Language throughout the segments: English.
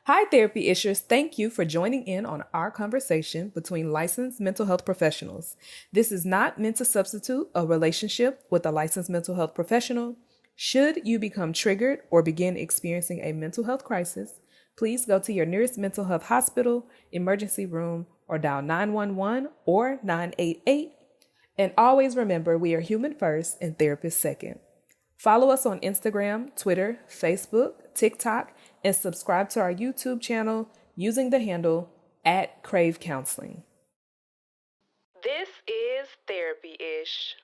Hi, therapy issuers. Thank you for joining in on our conversation between licensed mental health professionals. This is not meant to substitute a relationship with a licensed mental health professional. Should you become triggered or begin experiencing a mental health crisis, please go to your nearest mental health hospital, emergency room, or dial 911 or 988. And always remember, we are human first and therapist second. Follow us on Instagram, Twitter, Facebook, TikTok, and subscribe to our YouTube channel using the handle @Crave Counseling. This is Therapy-ish.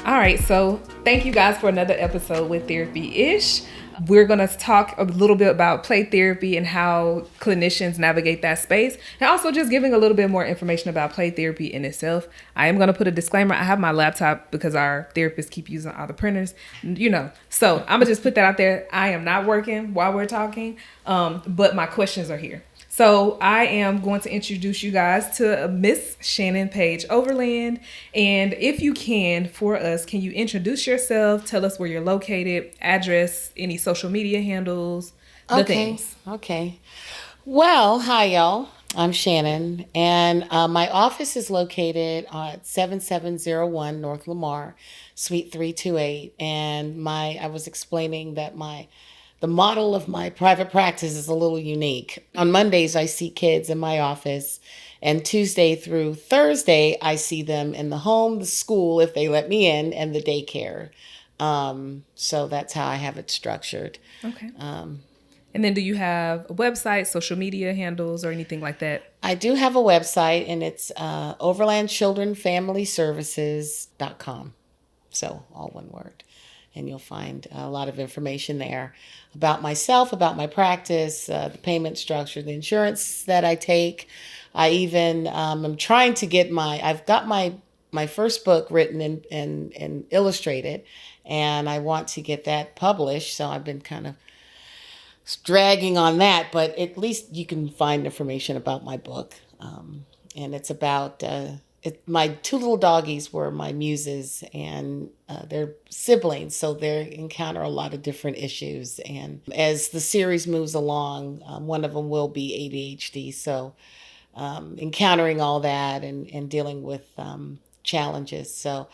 All right, so thank you guys for another episode with Therapy-ish. We're going to talk a little bit about play therapy and how clinicians navigate that space, and also just giving a little bit more information about play therapy in itself. I am going to put a disclaimer. I have my laptop because our therapists keep using all the printers, so I'm going to just put that out there. I am not working while we're talking, but my questions are here. So I am going to introduce you guys to Miss Shannon Page Overland. And if you can, for us, can you introduce yourself? Tell us where you're located, address, any social media handles, the things. Okay. Well, hi, y'all. I'm Shannon, and my office is located at 7701 North Lamar, Suite 328. And I was explaining that the model of my private practice is a little unique. On Mondays, I see kids in my office, and Tuesday through Thursday, I see them in the home, the school, if they let me in, and the daycare. So that's how I have it structured. Okay. And then do you have a website, social media handles, or anything like that? I do have a website, and it's overlandchildrenfamilyservices.com. So all one word. And you'll find a lot of information there about myself, about my practice, the payment structure, the insurance that I take. I even am trying to get I've got my first book written and illustrated, and I want to get that published. So I've been kind of dragging on that, but at least you can find information about my book. And it's about my two little doggies were my muses, and they're siblings, so they encounter a lot of different issues. And as the series moves along, one of them will be ADHD, so encountering all that and dealing with challenges. So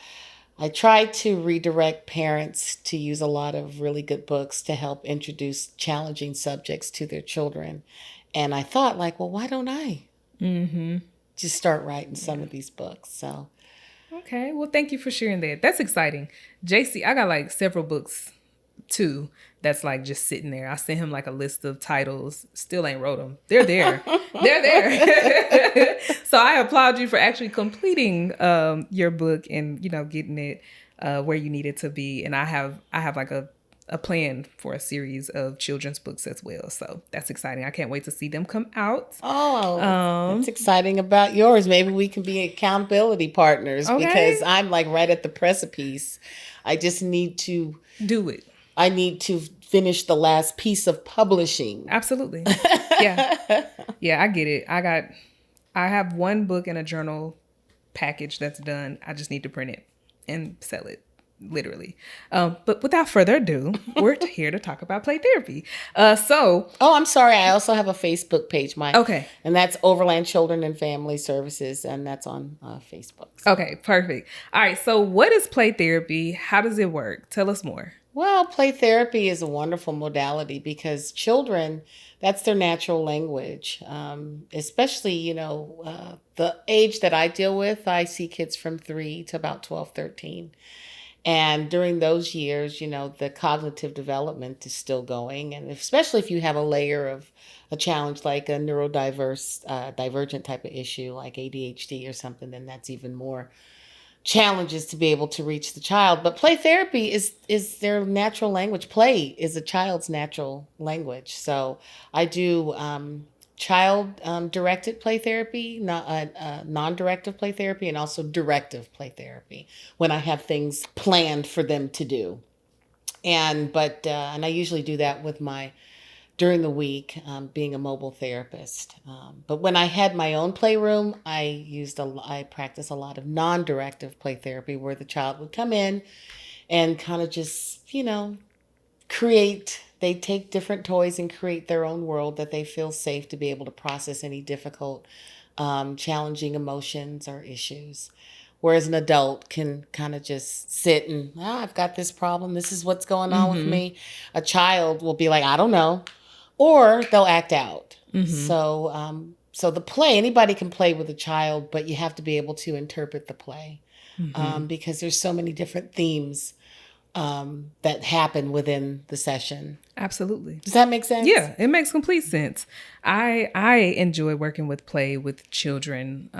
I try to redirect parents to use a lot of really good books to help introduce challenging subjects to their children. And I thought, well, why don't I just start writing some of these books? So, okay. Well, thank you for sharing that. That's exciting. JC, I got several books too that's just sitting there. I sent him a list of titles. Still ain't wrote them. They're there. They're there. So I applaud you for actually completing your book and getting it where you need it to be. And I have a plan for a series of children's books as well. So that's exciting. I can't wait to see them come out. Oh, it's exciting about yours. Maybe we can be accountability partners, because I'm right at the precipice. I just need to do it. I need to finish the last piece of publishing. Absolutely. Yeah. Yeah, I get it. I have one book and a journal package that's done. I just need to print it and sell it, literally. But without further ado, we're here to talk about play therapy. Oh, I'm sorry. I also have a Facebook page. Okay. And that's Overland Children and Family Services, and that's on Facebook. So. Okay, perfect. All right. So what is play therapy? How does it work? Tell us more. Well, play therapy is a wonderful modality because children, that's their natural language. Especially, the age that I deal with, I see kids from 3 to about 12, 13. And during those years, the cognitive development is still going. And especially if you have a layer of a challenge like a divergent type of issue like ADHD or something, then that's even more challenges to be able to reach the child. But play therapy is their natural language. Play is a child's natural language. So I do child directed play therapy, non-directive play therapy, and also directive play therapy when I have things planned for them to do. And I usually do that with my during the week, being a mobile therapist. But when I had my own playroom, I practiced a lot of non-directive play therapy where the child would come in and kind of just, they take different toys and create their own world that they feel safe to be able to process any difficult, challenging emotions or issues. Whereas an adult can kind of just sit and, I've got this problem. This is what's going on with me. A child will be like, I don't know. Or they'll act out. So the play, anybody can play with a child, but you have to be able to interpret the play because there's so many different themes that happen within the session. Absolutely. Does that make sense? Yeah, it makes complete sense. I enjoy working with play with children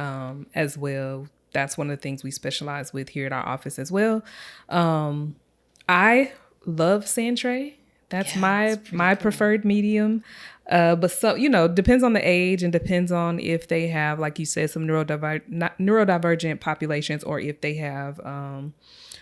as well. That's one of the things we specialize with here at our office as well. I love sand tray. That's my cool. Preferred medium. But so, depends on the age and depends on if they have, like you said, some neurodivergent populations or if they have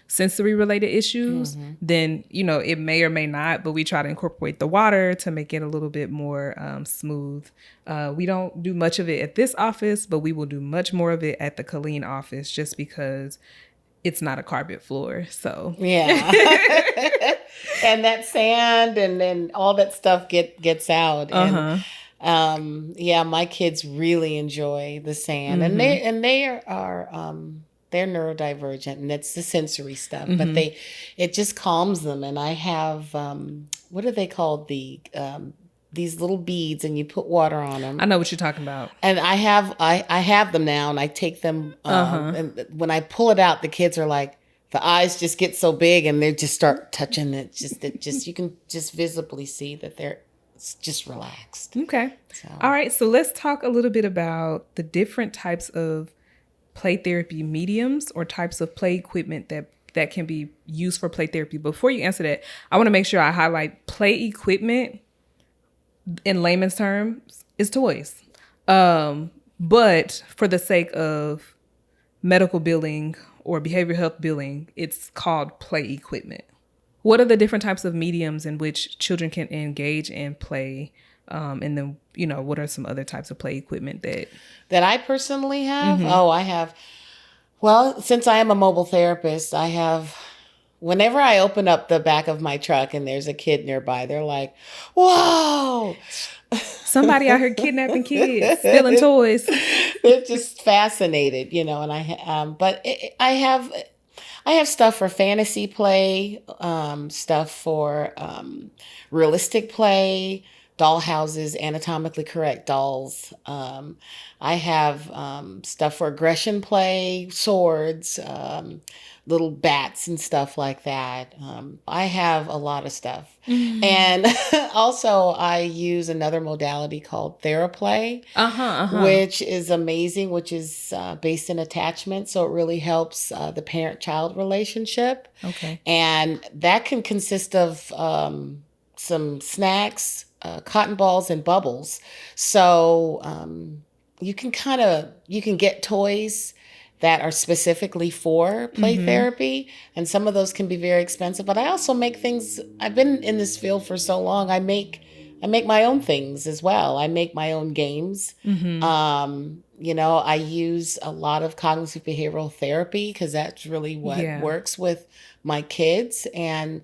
sensory related issues, then, it may or may not, but we try to incorporate the water to make it a little bit more smooth. We don't do much of it at this office, but we will do much more of it at the Colleen office just because it's not a carpet floor. So yeah. And that sand and then all that stuff gets out. And my kids really enjoy the sand. And they are they're neurodivergent, and that's the sensory stuff. But it just calms them. And I have what are they called? These little beads, and you put water on them. I know what you're talking about. And I have them now, and I take them. And when I pull it out, the kids are like, the eyes just get so big, and they just start touching it. You can just visibly see that they're just relaxed. Okay. All right. So let's talk a little bit about the different types of play therapy mediums or types of play equipment that can be used for play therapy. Before you answer that, I want to make sure I highlight play equipment in layman's terms is toys. But for the sake of medical billing or behavioral health billing, it's called play equipment. What are the different types of mediums in which children can engage in play? And then, what are some other types of play equipment that I personally have? Oh, I have. Well, since I am a mobile therapist, I have, whenever I open up the back of my truck and there's a kid nearby, they're like, whoa. Somebody out here kidnapping kids, stealing toys. They're just fascinated, and I have stuff for fantasy play, stuff for realistic play, doll houses, anatomically correct dolls. I have stuff for aggression play, swords, little bats and stuff like that. I have a lot of stuff. And also I use another modality called TheraPlay, which is amazing, which is based in attachment. So it really helps the parent-child relationship. Okay. And that can consist of some snacks, cotton balls, and bubbles. So you can get toys that are specifically for play therapy, and some of those can be very expensive. But I also make things. I've been in this field for so long. I make my own things as well. I make my own games. I use a lot of cognitive behavioral therapy because that's really what works with my kids. And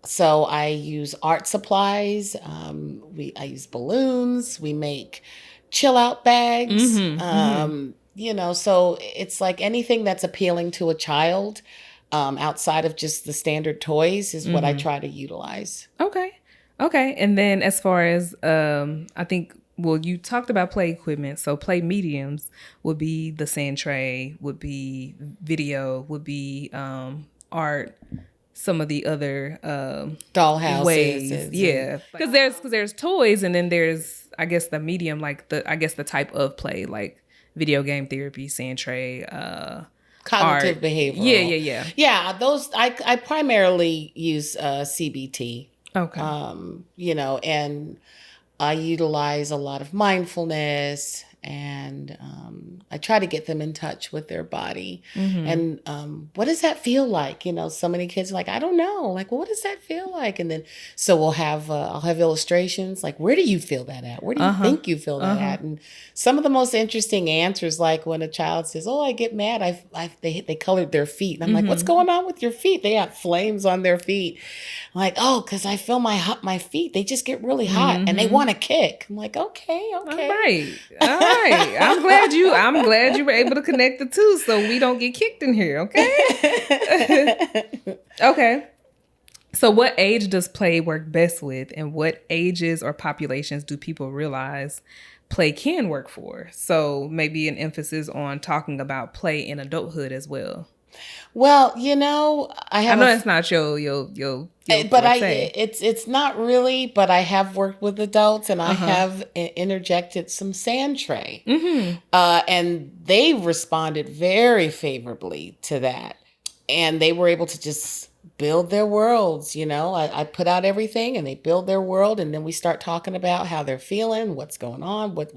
so I use art supplies. I use balloons. We make chill out bags. So it's like anything that's appealing to a child outside of just the standard toys is what I try to utilize. Okay. And then as far as I think, you talked about play equipment. So play mediums would be the sand tray, would be video, would be art, some of the other dollhouses ways. Because there's toys, and then there's, I guess, the medium, like the type of play, like video game therapy, sand tray, cognitive art. Behavioral. Yeah, those I primarily use CBT. Okay. And I utilize a lot of mindfulness and I try to get them in touch with their body. And what does that feel like? You know, so many kids are like, I don't know. Like, well, what does that feel like? And then so I'll have illustrations like, where do you feel that at? Where do you think you feel that at? And some of the most interesting answers, like when a child says, "Oh, I get mad. They colored their feet." And I'm like, "What's going on with your feet?" They have flames on their feet. I'm like, "Oh, because I feel my feet. They just get really hot and they want to kick." I'm like, "Okay. All right. I'm glad you were able to connect the two so we don't get kicked in here, okay? Okay. So what age does play work best with, and what ages or populations do people realize play can work for? So maybe an emphasis on talking about play in adulthood as well. Well, you know, I know it's not your but forte. it's not really, but I have worked with adults, and I have interjected some sand tray, and they responded very favorably to that, and they were able to just build their worlds. You know, I put out everything, and they build their world, and then we start talking about how they're feeling, what's going on, what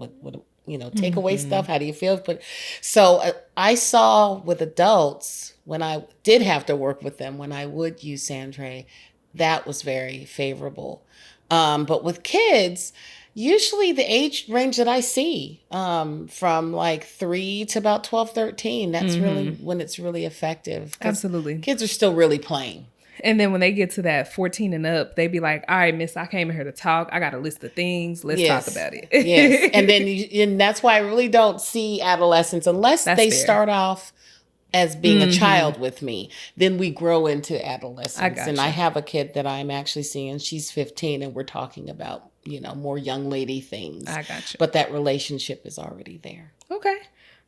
you know, take away stuff. How do you feel? But so I saw with adults, when I did have to work with them, when I would use sand tray, that was very favorable. But with kids, usually the age range that I see, from like 3 to about 12, 13, that's really when it's really effective. Absolutely. Kids are still really playing. And then when they get to that 14 and up, they be like, all right, miss, I came here to talk. I got a list of things. Let's talk about it. Yes. And then and that's why I really don't see adolescents unless they start off as being a child with me. Then we grow into adolescence. And I have a kid that I'm actually seeing. She's 15, and we're talking about, you know, more young lady things. I got you. But that relationship is already there. Okay.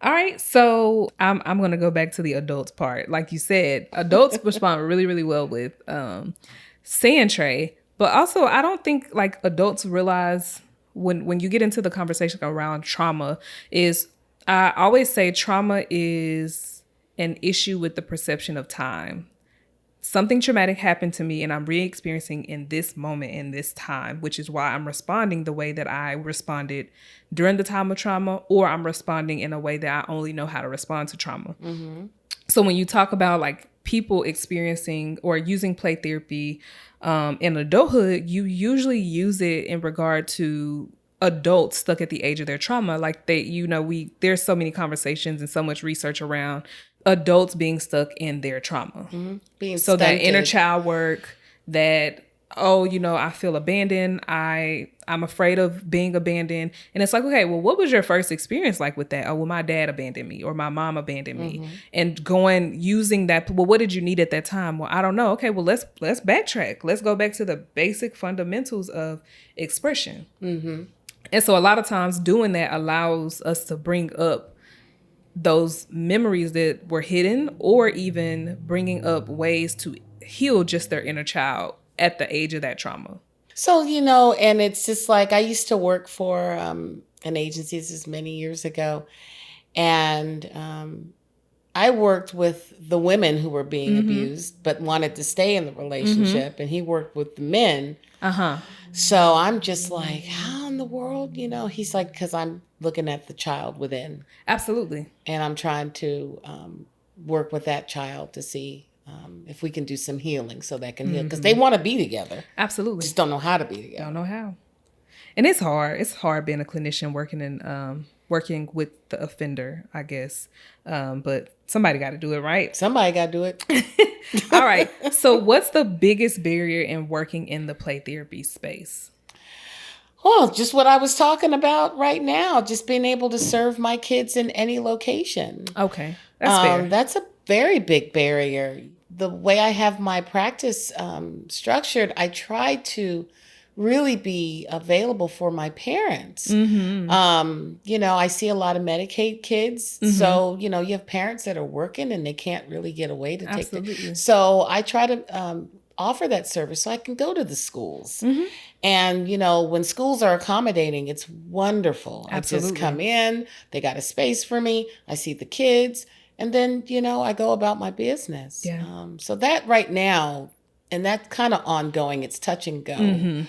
All right. So I'm going to go back to the adults part. Like you said, adults respond really, really well with sand tray. But also, I don't think like adults realize when you get into the conversation around trauma is, I always say trauma is an issue with the perception of time. Something traumatic happened to me and I'm re-experiencing in this moment, in this time, which is why I'm responding the way that I responded during the time of trauma, or I'm responding in a way that I only know how to respond to trauma. So when you talk about like people experiencing or using play therapy in adulthood, you usually use it in regard to adults stuck at the age of their trauma. Like they, you know, there's so many conversations and so much research around adults being stuck in their trauma. Being so stunted. That inner child work, that, oh, you know, I feel abandoned. I'm afraid of being abandoned. And it's like, okay, well, what was your first experience like with that? Oh, well, my dad abandoned me or my mom abandoned me. And using that, well, what did you need at that time? Well, I don't know. Okay, well, let's backtrack. Let's go back to the basic fundamentals of expression. And so a lot of times doing that allows us to bring up those memories that were hidden, or even bringing up ways to heal just their inner child at the age of that trauma. So, you know, and it's just like, I used to work for an agency, this is many years ago, and I worked with the women who were being abused but wanted to stay in the relationship, and he worked with the men. So I'm just like, how in the world, you know? He's like, because I'm looking at the child within. Absolutely. And I'm trying to work with that child to see if we can do some healing so that can heal. Because they want to be together. Absolutely. Just don't know how to be together. Don't know how. And it's hard. It's hard being a clinician working with the offender, I guess. But somebody got to do it, right? Somebody got to do it. All right. So what's the biggest barrier in working in the play therapy space? Well, just what I was talking about right now, just being able to serve my kids in any location. Okay. That's fair. That's a very big barrier. The way I have my practice structured, I try to really be available for my parents. You know, I see a lot of Medicaid kids. So, you know, you have parents that are working and they can't really get away to take it. So I try to offer that service so I can go to the schools. And, you know, when schools are accommodating, it's wonderful. Absolutely. I just come in, they got a space for me, I see the kids, and then, you know, I go about my business. Yeah. So that right now, and that's kind of ongoing, it's touch and go,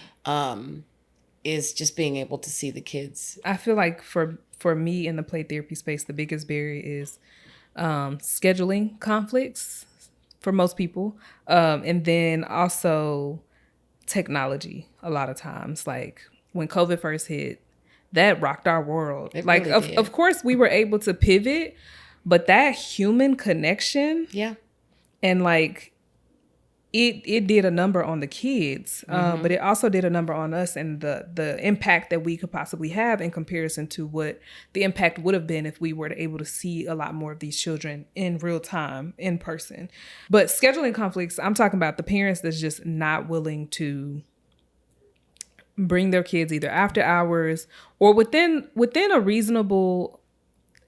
is just being able to see the kids. I feel like for for me in the play therapy space, the biggest barrier is scheduling conflicts for most people. And then also technology a lot of times. Like when COVID first hit, that rocked our world. It Like, really did. of course, we were able to pivot, but that human connection Yeah. and like it did a number on the kids, but it also did a number on us and the impact that we could possibly have in comparison to what the impact would have been if we were able to see a lot more of these children in real time, in person. But scheduling conflicts, I'm talking about the parents that's just not willing to bring their kids either after hours or within a reasonable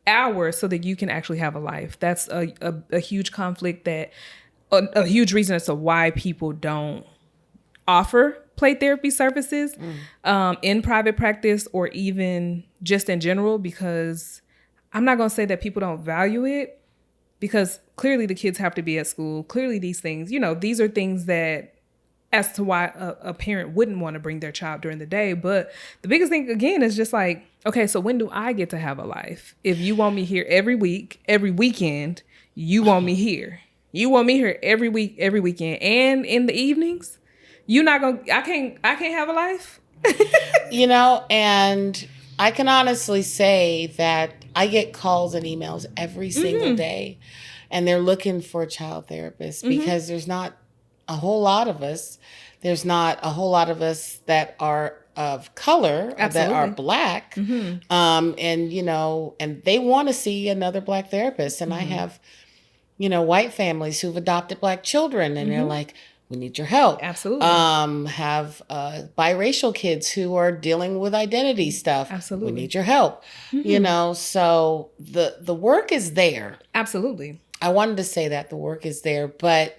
hour so that you can actually have a life. That's a huge conflict that a huge reason as to why people don't offer play therapy services in private practice or even just in general, because I'm not going to say that people don't value it, because clearly the kids have to be at school. Clearly these things, these are things that as to why a parent wouldn't want to bring their child during the day. But the biggest thing, again, is just like, okay, so when do I get to have a life? If you want me here every week, every weekend, you want me here. You want me here every week, every weekend, and in the evenings. You're not gonna. I can't have a life. And I can honestly say that I get calls and emails every single day, and they're looking for a child therapist because there's not a whole lot of us. There's not a whole lot of us that are of color, that are Black, and they want to see another Black therapist. And I have white families who've adopted Black children, and they're like, we need your help. Absolutely. Have biracial kids who are dealing with identity stuff. Absolutely. We need your help. So the work is there. Absolutely. I wanted to say that the work is there, but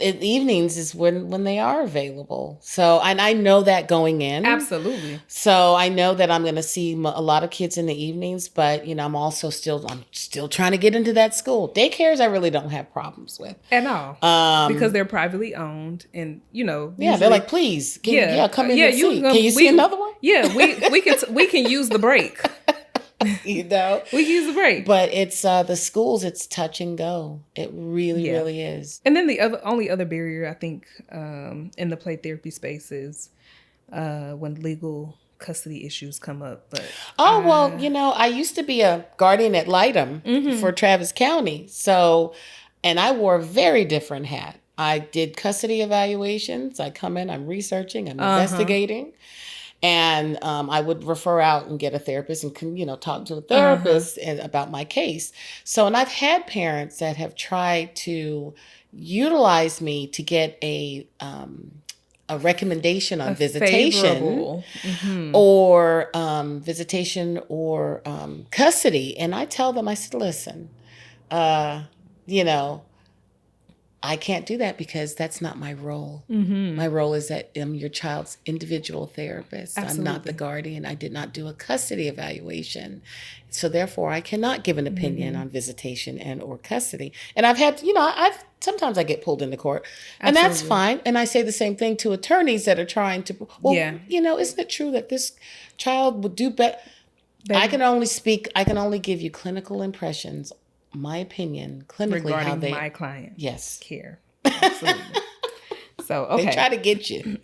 in evenings is when they are available. So, and I know that going in. Absolutely. So I know that I'm going to see a lot of kids in the evenings, but I'm still trying to get into that school. Daycares I really don't have problems with at all, because they're privately owned, and yeah, they're like, please, come in and see. Can you see another one? Yeah, we can use the break. We can use the break. But it's the schools, it's touch and go. It really is. And then the only other barrier I think in the play therapy space is when legal custody issues come up. But I used to be a guardian ad litem for Travis County. So, and I wore a very different hat. I did custody evaluations. I come in, I'm researching, I'm investigating. And I would refer out and get a therapist and talk to a therapist about my case. So, and I've had parents that have tried to utilize me to get a recommendation on visitation or visitation or custody. And I tell them, I said, listen, I can't do that because that's not my role. My role is that I'm your child's individual therapist. Absolutely. I'm not the guardian. I did not do a custody evaluation. So therefore, I cannot give an opinion on visitation and or custody. And I've had, sometimes I get pulled into court. And that's fine. And I say the same thing to attorneys that are trying to, isn't it true that this child would do better? I can only give you clinical impressions, my opinion, clinically, regarding how they, my client care. Absolutely. So, okay. They try to get you.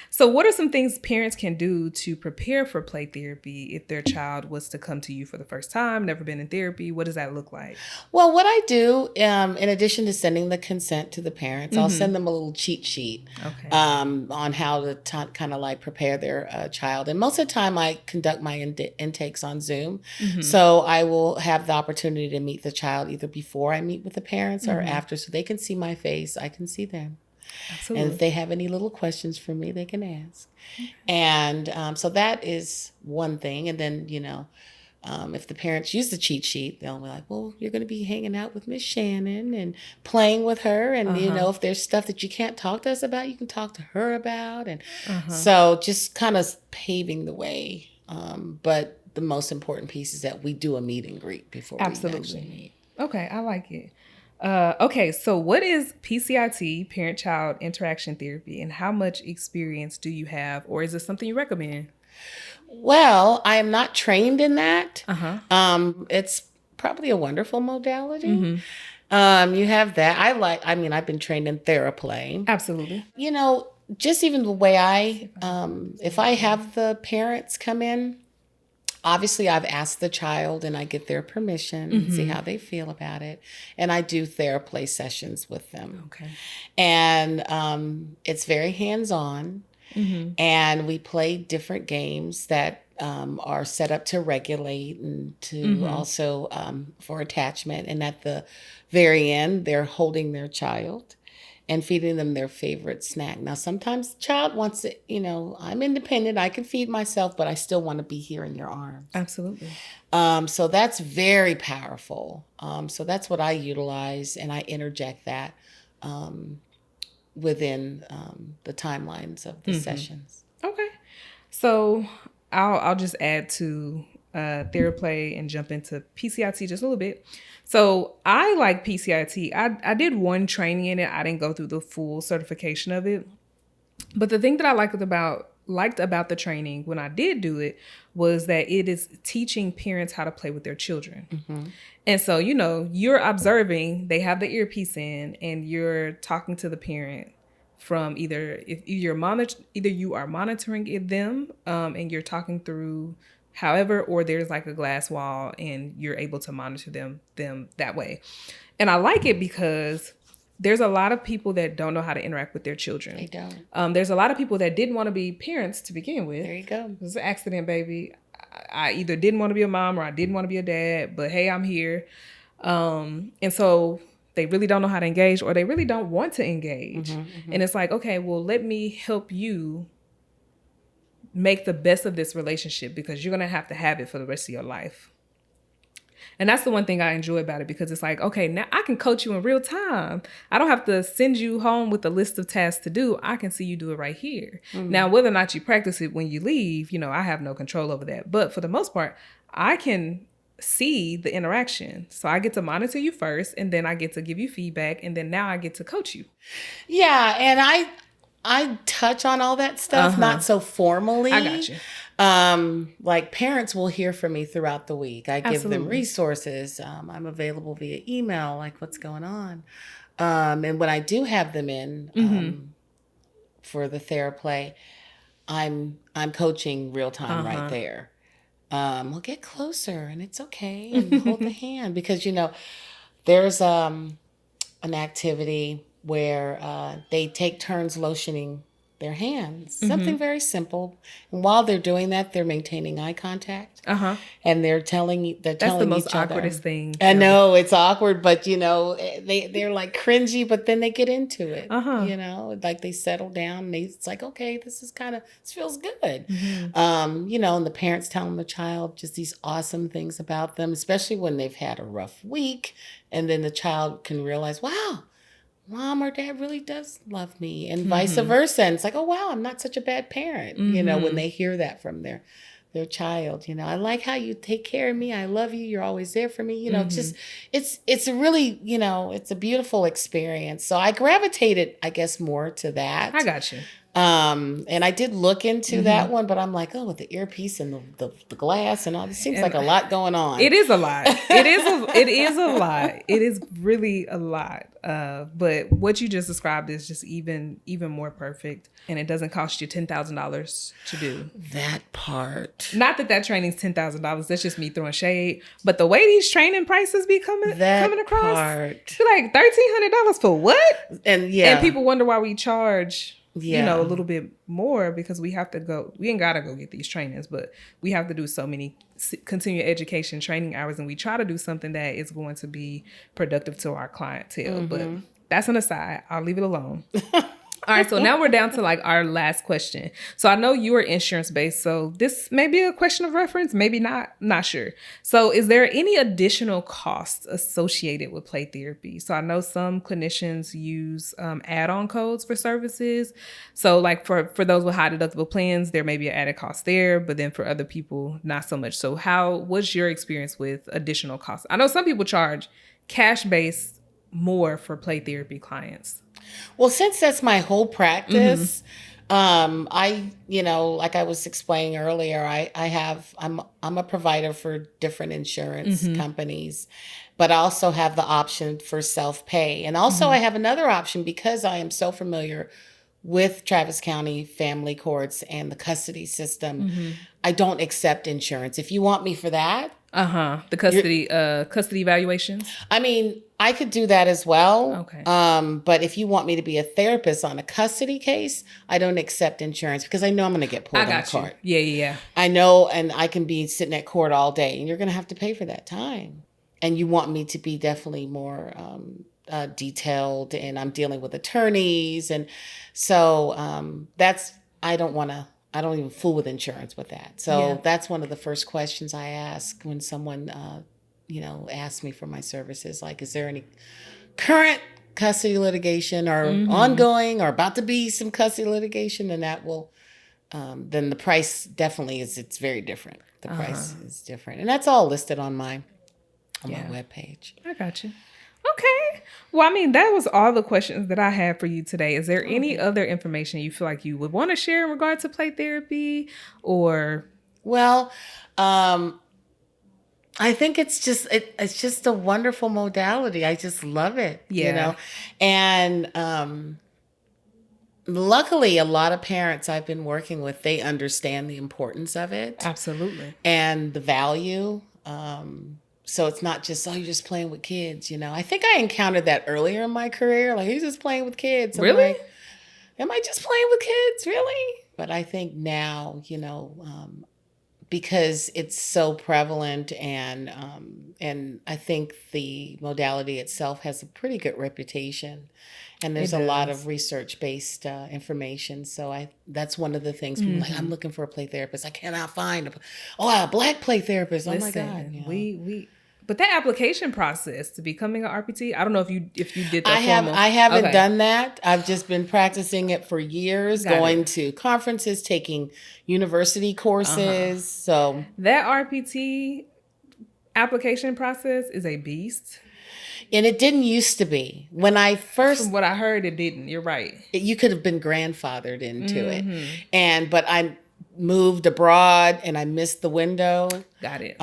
So what are some things parents can do to prepare for play therapy if their child was to come to you for the first time, never been in therapy? What does that look like? Well, what I do, in addition to sending the consent to the parents, I'll send them a little cheat sheet on how to kind of like prepare their child. And most of the time I conduct my intakes on Zoom. So I will have the opportunity to meet the child either before I meet with the parents or after, so they can see my face, I can see them. Absolutely. And if they have any little questions for me, they can ask. And so that is one thing. And then, if the parents use the cheat sheet, they'll be like, well, you're going to be hanging out with Miss Shannon and playing with her. And, if there's stuff that you can't talk to us about, you can talk to her about. And so just kind of paving the way. But the most important piece is that we do a meet and greet before we actually meet. Okay, I like it. Okay, so what is PCIT, parent-child interaction therapy, and how much experience do you have, or is this something you recommend? Well, I am not trained in that. Uh-huh. It's probably a wonderful modality. Mm-hmm. You have that. I've been trained in Theraplay. Absolutely. Just even the way if I have the parents come in, obviously I've asked the child and I get their permission and see how they feel about it. And I do Theraplay sessions with them. Okay. And it's very hands-on. And we play different games that are set up to regulate and to also for attachment. And at the very end, they're holding their child and feeding them their favorite snack. Now, sometimes the child wants it, I'm independent, I can feed myself, but I still want to be here in your arms. Absolutely. So that's very powerful. So that's what I utilize, and I interject that within the timelines of the sessions. Okay. So I'll just add to Theraplay and jump into PCIT just a little bit. So I like PCIT. I did one training in it. I didn't go through the full certification of it. But the thing that I liked about the training when I did do it was that it is teaching parents how to play with their children. And so, you're observing, they have the earpiece in, and you're talking to the parent from either you are monitoring them and you're talking through however, or there's like a glass wall and you're able to monitor them that way. And I like it because there's a lot of people that don't know how to interact with their children. They don't. There's a lot of people that didn't want to be parents to begin with. There you go. It was an accident, baby. I either didn't want to be a mom or I didn't want to be a dad, but hey, I'm here. And so they really don't know how to engage, or they really don't want to engage. And it's like, okay, well, let me help you make the best of this relationship, because you're going to have it for the rest of your life. And that's the one thing I enjoy about it, because it's like, okay, now I can coach you in real time. I don't have to send you home with a list of tasks to do. I can see you do it right here. Now, whether or not you practice it when you leave, I have no control over that. But for the most part, I can see the interaction. So I get to monitor you first, and then I get to give you feedback, and then now I get to coach you. Yeah, and I touch on all that stuff, not so formally. I got you. Like parents will hear from me throughout the week. I give them Absolutely. resources. I'm available via email, like what's going on. And when I do have them in for the Theraplay, I'm coaching real time right there. We'll get closer, and it's okay, and hold the hand, because there's an activity where they take turns lotioning their hands. Something very simple. And while they're doing that, they're maintaining eye contact. And they're telling That's the most each other. awkwardest thing. I know it's awkward, but they're like cringy, but then they get into it. Like they settle down, and it's like, okay, this feels good. And the parents telling the child just these awesome things about them, especially when they've had a rough week, and then the child can realize, wow, mom or dad really does love me, and vice versa. And it's like, oh, wow, I'm not such a bad parent, when they hear that from their child. I like how you take care of me. I love you. You're always there for me. It's a really, it's a beautiful experience. So I gravitated, I guess, more to that. I got you. And I did look into that one, but I'm like, oh, with the earpiece and the glass and all this, seems like a lot going on. It is a lot. It is a lot. It is really a lot. But what you just described is just even more perfect, and it doesn't cost you $10,000 to do that part. Not that training's $10,000. That's just me throwing shade. But the way these training prices be coming across, part. Like $1,300 for what? And people wonder why we charge. A little bit more, because we ain't got to go get these trainings, but we have to do so many continuing education training hours, and we try to do something that is going to be productive to our clientele. But that's an aside. I'll leave it alone. All right, so now we're down to like our last question. So I know you are insurance based, so this may be a question of reference, maybe not sure. So is there any additional costs associated with play therapy? So I know some clinicians use add-on codes for services. So like for those with high deductible plans, there may be an added cost there, but then for other people, not so much. So what's your experience with additional costs? I know some people charge cash-based more for play therapy clients. Well, since that's my whole practice, Like I was explaining earlier, I'm a provider for different insurance companies, but I also have the option for self-pay. And also I have another option because I am so familiar with Travis County family courts and the custody system. I don't accept insurance. If you want me for that, The custody evaluations. I mean, I could do that as well. Okay. But if you want me to be a therapist on a custody case, I don't accept insurance because I know I'm going to get pulled I in got you. court. Yeah. I know, and I can be sitting at court all day, and you're going to have to pay for that time. And you want me to be definitely more detailed, and I'm dealing with attorneys, and so I don't want to. I don't even fool with insurance with that. So that's one of the first questions I ask when someone, asks me for my services. Like, is there any current custody litigation or ongoing or about to be some custody litigation? And that will, then the price definitely it's very different. The price is different. And that's all listed on my webpage. I got you. Okay. Well, I mean, that was all the questions that I had for you today. Is there any other information you feel like you would want to share in regard to play therapy or? Well, I think it's just a wonderful modality. I just love it, And luckily, a lot of parents I've been working with, they understand the importance of it. Absolutely. And the value. So it's not just, you're just playing with kids, I think I encountered that earlier in my career. Like, he's just playing with kids. I'm really? like, am I just playing with kids? Really? But I think now, because it's so prevalent and I think the modality itself has a pretty good reputation. And there's a lot of research-based information. So that's one of the things. People like, I'm looking for a play therapist. I cannot find a Black play therapist. Listen, oh my God! But that application process to becoming an RPT, I don't know if you did that. I haven't done that. I've just been practicing it for years, going to conferences, taking university courses. So that RPT application process is a beast. And it didn't used to be. When I first... From what I heard, it didn't. You're right. You could have been grandfathered into it. But I moved abroad and I missed the window. Got it.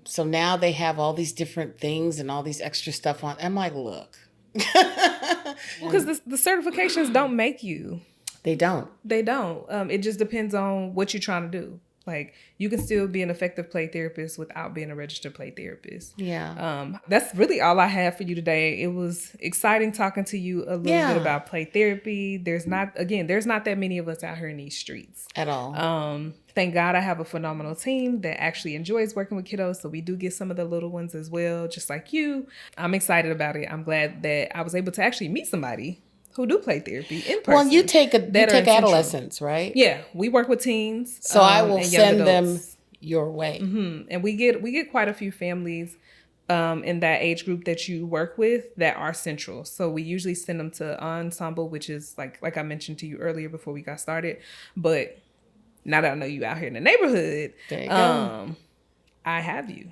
So now they have all these different things and all these extra stuff on. I'm like, look. Because the certifications don't make you. They don't. They don't. It just depends on what you're trying to do. Like, you can still be an effective play therapist without being a registered play therapist. Yeah. That's really all I have for you today. It was exciting talking to you a little bit about play therapy. There's not that many of us out here in these streets. At all. Thank God I have a phenomenal team that actually enjoys working with kiddos. So we do get some of the little ones as well, just like you. I'm excited about it. I'm glad that I was able to actually meet somebody who do play therapy in person. Well, you take adolescents, right? Yeah, we work with teens. So I will send them your way. And we get quite a few families in that age group that you work with that are central. So we usually send them to Ensemble, which is like I mentioned to you earlier before we got started. But now that I know you out here in the neighborhood, there you go. I have you.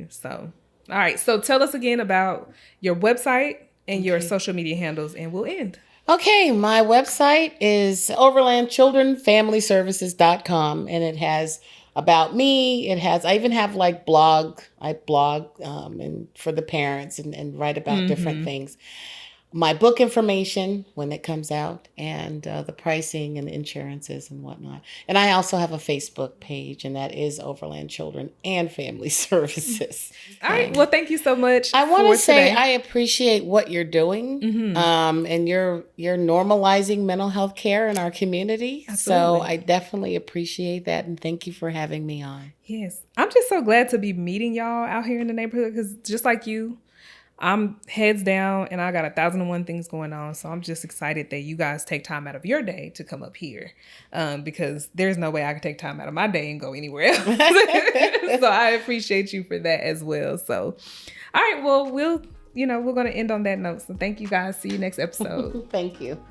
So, all right. So tell us again about your website and your social media handles, and we'll end. Okay, my website is overlandchildrenfamilyservices.com, and it has about me. I even have like I blog and for the parents and write about different things. My book information when it comes out, and the pricing and the insurances and whatnot. And I also have a Facebook page, and that is Overland Children and Family Services. All right. Well, thank you so much. I want to say I appreciate what you're doing, and you're normalizing mental health care in our community. Absolutely. So I definitely appreciate that, and thank you for having me on. Yes, I'm just so glad to be meeting y'all out here in the neighborhood, because just like you, I'm heads down and I got 1,001 things going on. So I'm just excited that you guys take time out of your day to come up here, because there's no way I can take time out of my day and go anywhere else. So I appreciate you for that as well. So, all right, well, we're going to end on that note. So thank you guys. See you next episode. Thank you.